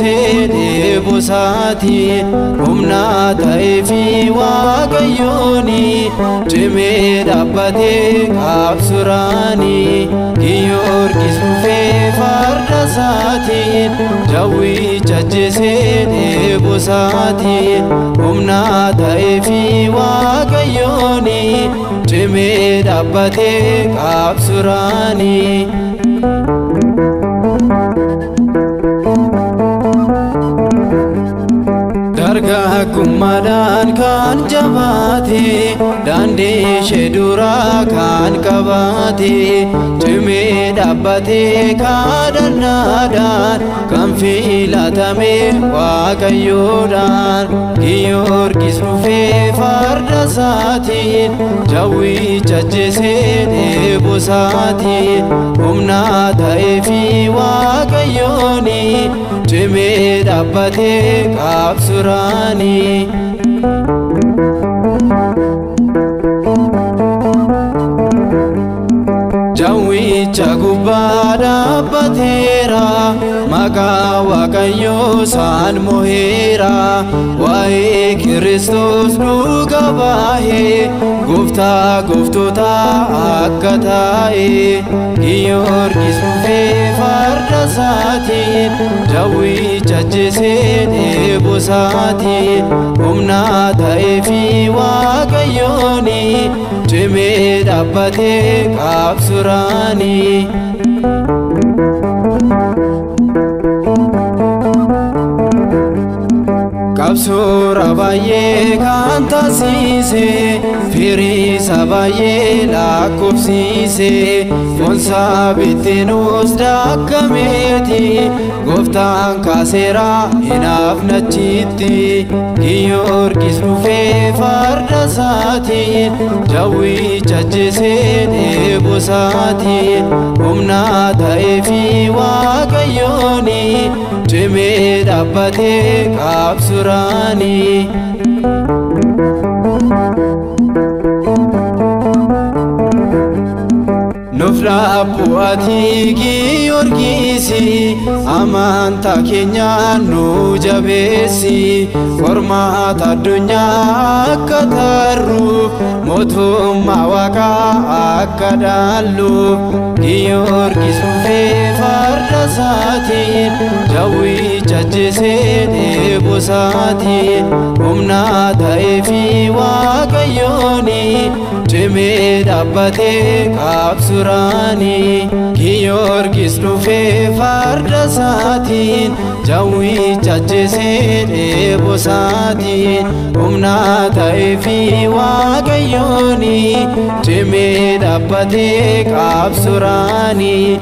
jajjisee deebosaatii humna ta'ee fi waaqayyooni cimee dhaabbatee qabsuraanii Giyoorgis dhufee farda isaatiin Daawit jajjisee deebosaatii humna ta'ee fi waaqayyooni cimee dhaabbatee qabsuraanii Dargaggummaadhaan kan jabaate daandii ishee duraa kan qabaate cimee dhaabbatee kadhannaadhaan kan filatame waaqayyoodhaan Giyoorgis dhufee farda isaatiin Daawit jajjisee deebosaatiin humna ta'ee fi waaqayyooni cimee dhaabbatee qabsuraanii Daawiticha gubbaa dhaabbateera maqaa waaqayyoo isaan mo'eera waa'ee Kiristoos dhuga baahee gooftaa gooftootaa akka taa'e Giyoorgis dhufee farda isaatiin Daawit jajjisee deebosaatiin humna ta'ee fi waaqayyooni cimee dhaabbatee qabsuraanii Qabsoora baay'ee kan taasise firii isaa baay'ee lakkoofsise foonsaa bittinus dakkameeti gooftaan kaaseera hinaafnachitti Giyoorgis dhufee farda isaatiin Daawit jajjisee deebosaatiin humna ta'ee fi waaqayyooni cimee dhaabbatee qabsuraanii Nuuf dhaabbu'atii Giyoorgisi amantaa keenya nu jabeessi qormaata addunyaa akka tarruuf mootummaa waaqaa akka dhaalluuf Giyoorgis dhufee farda isaatiin Daawit jajjisee deebosaatiin humna ta'ee fi waaqayyooni cimee dhaabbatee qabsuraanii Giyoorgis dhufee farda isaatiin Daawit jajjisee deebosaatiin humna ta'ee fi waaqayyooni cimee dhaabbatee qabsuraanii